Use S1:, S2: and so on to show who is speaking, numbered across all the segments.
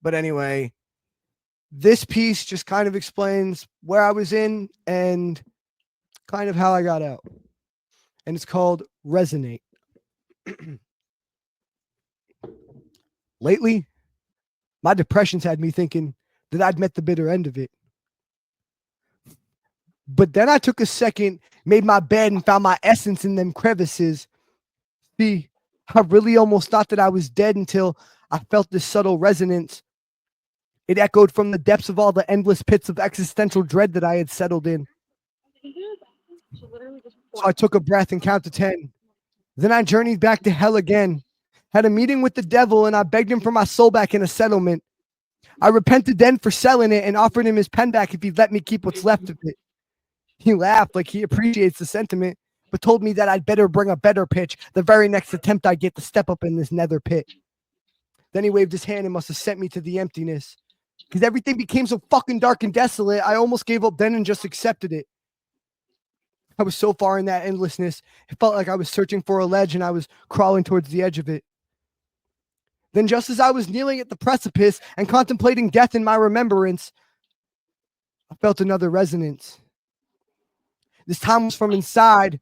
S1: But anyway, this piece just kind of explains where I was in and kind of how I got out. And it's called Resonate. Lately, my depression's had me thinking that I'd met the bitter end of it. But then I took a second, made my bed, and found my essence in them crevices. See, I really almost thought that I was dead until I felt this subtle resonance. It echoed from the depths of all the endless pits of existential dread that I had settled in. So I took a breath and counted 10. Then I journeyed back to hell again. Had a meeting with the devil, and I begged him for my soul back in a settlement. I repented then for selling it and offered him his pen back if he'd let me keep what's left of it. He laughed like he appreciates the sentiment, but told me that I'd better bring a better pitch the very next attempt I get to step up in this nether pit. Then he waved his hand and must have sent me to the emptiness. Because everything became so fucking dark and desolate, I almost gave up then and just accepted it. I was so far in that endlessness, it felt like I was searching for a ledge and I was crawling towards the edge of it. Then just as I was kneeling at the precipice and contemplating death in my remembrance, I felt another resonance. This time was from inside.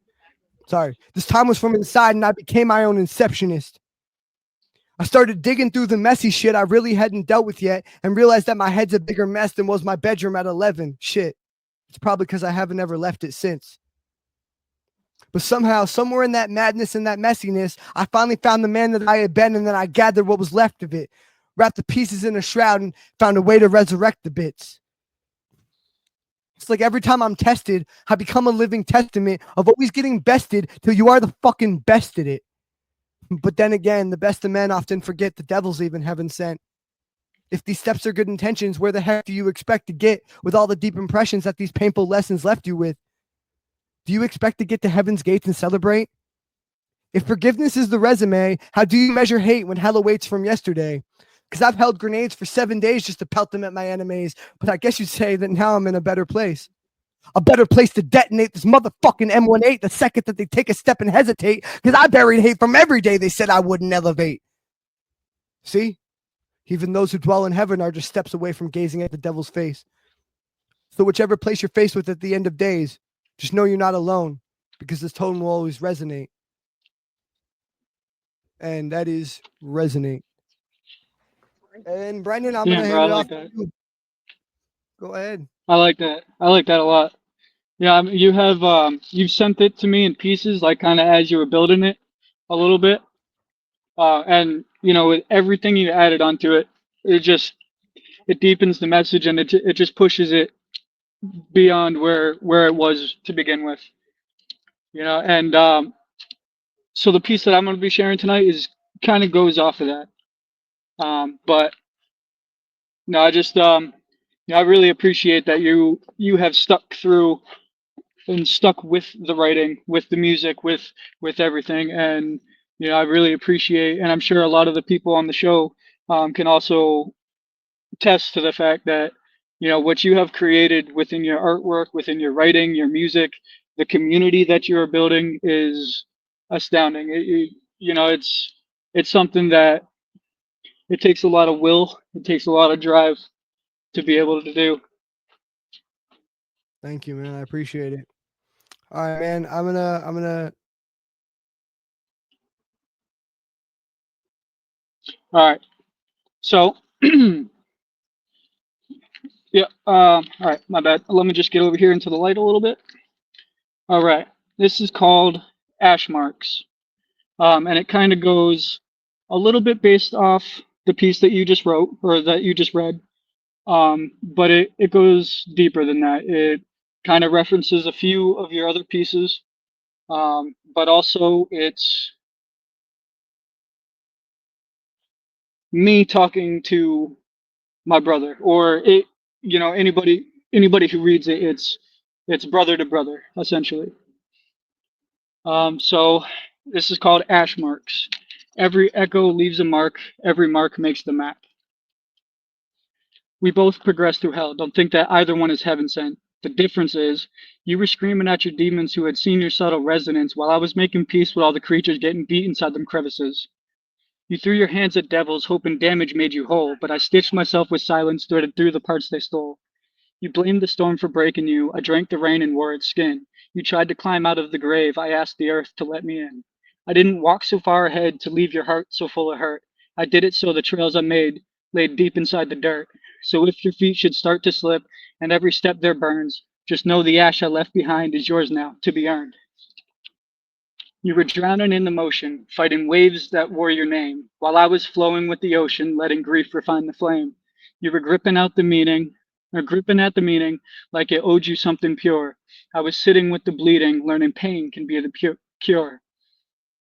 S1: This time was from inside, and I became my own inceptionist. I started digging through the messy shit I really hadn't dealt with yet and realized that my head's a bigger mess than was my bedroom at 11. Shit. It's probably because I haven't ever left it since. But somehow, somewhere in that madness and that messiness, I finally found the man that I had been, and then I gathered what was left of it, wrapped the pieces in a shroud, and found a way to resurrect the bits. It's like every time I'm tested, I become a living testament of always getting bested till you are the fucking best at it. But then again, the best of men often forget the devil's even heaven sent. If these steps are good intentions, where the heck do you expect to get with all the deep impressions that these painful lessons left you with? Do you expect to get to heaven's gates and celebrate? If forgiveness is the resume, how do you measure hate when hell awaits from yesterday? Because I've held grenades for 7 days just to pelt them at my enemies, but I guess you'd say that now I'm in a better place. A better place to detonate this motherfucking M18 the second that they take a step and hesitate, because I buried hate from every day they said I wouldn't elevate. See? Even those who dwell in heaven are just steps away from gazing at the devil's face. So whichever place you're faced with at the end of days, just know you're not alone, because this tone will always resonate. And that is Resonate. And Brendan, I'm going to hand it off to you. Go ahead.
S2: I like that. I like that a lot. Yeah, I mean, you've sent it to me in pieces, like kind of as you were building it a little bit. And with everything you added onto it, it deepens the message, and it just pushes it beyond where it was to begin with. And so the piece that I'm going to be sharing tonight is kind of goes off of that. But no, I really appreciate that you have stuck through and stuck with the writing, with the music, with everything. And I really appreciate, and I'm sure a lot of the people on the show can also attest to the fact that what you have created within your artwork, within your writing, your music, the community that you are building is astounding. It's something that it takes a lot of will, it takes a lot of drive to be able to do.
S1: Thank you, man. I appreciate it. All right, man. I'm gonna.
S2: All right. So, yeah. All right. My bad. Let me just get over here into the light a little bit. All right. This is called Ash Marks, and it kind of goes a little bit based off the piece that you just wrote or that you just read, but it goes deeper than that. It kind of references a few of your other pieces, but also it's me talking to my brother, or anybody who reads it, it's brother to brother essentially. So this is called Ash Marks. Every echo leaves a mark, every mark makes the map. We both progress through hell. Don't think that either one is heaven sent. The difference is, you were screaming at your demons who had seen your subtle resonance, while I was making peace with all the creatures getting beat inside them crevices. You threw your hands at devils, hoping damage made you whole, but I stitched myself with silence, threaded through the parts they stole. You blamed the storm for breaking you. I drank the rain and wore its skin. You tried to climb out of the grave. I asked the earth to let me in. I didn't walk so far ahead to leave your heart so full of hurt. I did it so the trails I made laid deep inside the dirt. So if your feet should start to slip and every step there burns, just know the ash I left behind is yours now to be earned. You were drowning in the motion, fighting waves that wore your name, while I was flowing with the ocean, letting grief refine the flame. You were gripping at the meaning like it owed you something pure. I was sitting with the bleeding, learning pain can be the cure.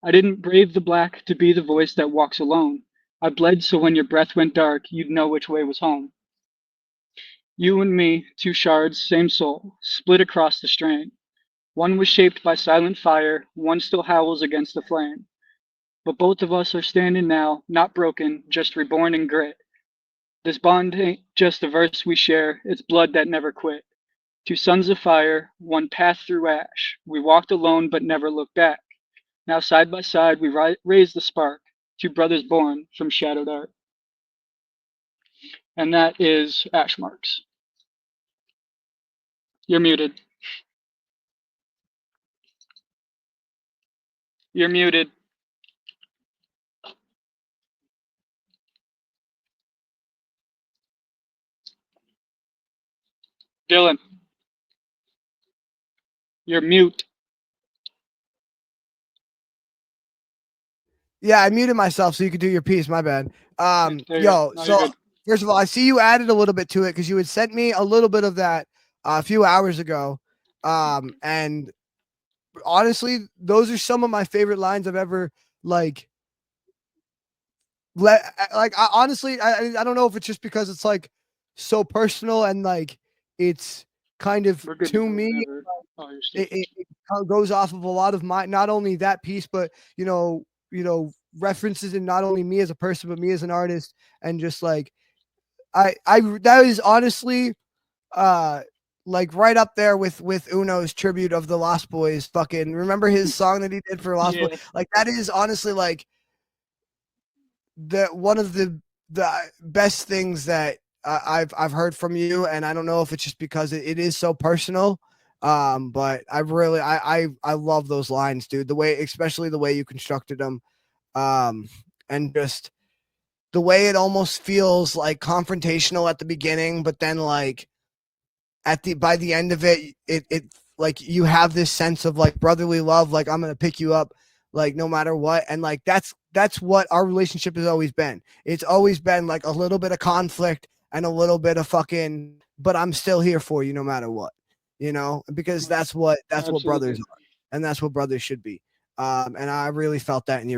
S2: I didn't brave the black to be the voice that walks alone. I bled so when your breath went dark, you'd know which way was home. You and me, two shards, same soul, split across the strain. One was shaped by silent fire, one still howls against the flame. But both of us are standing now, not broken, just reborn in grit. This bond ain't just a verse we share, it's blood that never quit. Two sons of fire, one path through ash. We walked alone but never looked back. Now side by side we raise the spark, two brothers born from shadowed art. And that is Ash Marks. You're muted. You're muted. Dylan, you're mute.
S1: Yeah, I muted myself so you could do your piece. My bad.
S2: There you go. No, you're
S1: So
S2: good.
S1: first of all, I see you added a little bit to it because you had sent me a little bit of that a few hours ago. And honestly, those are some of my favorite lines I've ever like. I don't know if it's just because it's like so personal and like it's kind of
S2: We're good to
S1: to
S2: go
S1: me.
S2: whenever. Oh, you're still.
S1: It goes off of a lot of my not only that piece, but references in not only me as a person, but me as an artist, and just like I that is honestly like right up there with Uno's tribute of the Lost Boys. Fucking remember his song that he did for Lost Boys?
S2: Yeah.
S1: Like that is honestly like the one of the best things that I've heard from you, and I don't know if it's just because it is so personal. But I love those lines, dude. The way, especially the way you constructed them, and just the way it almost feels like confrontational at the beginning, but then like by the end of it, it like you have this sense of like brotherly love, like I'm gonna pick you up, like no matter what, and like that's what our relationship has always been. It's always been like a little bit of conflict and a little bit of fucking, but I'm still here for you no matter what, because that's what brothers
S2: Absolutely.
S1: are, and that's what brothers should be. And I really felt that in your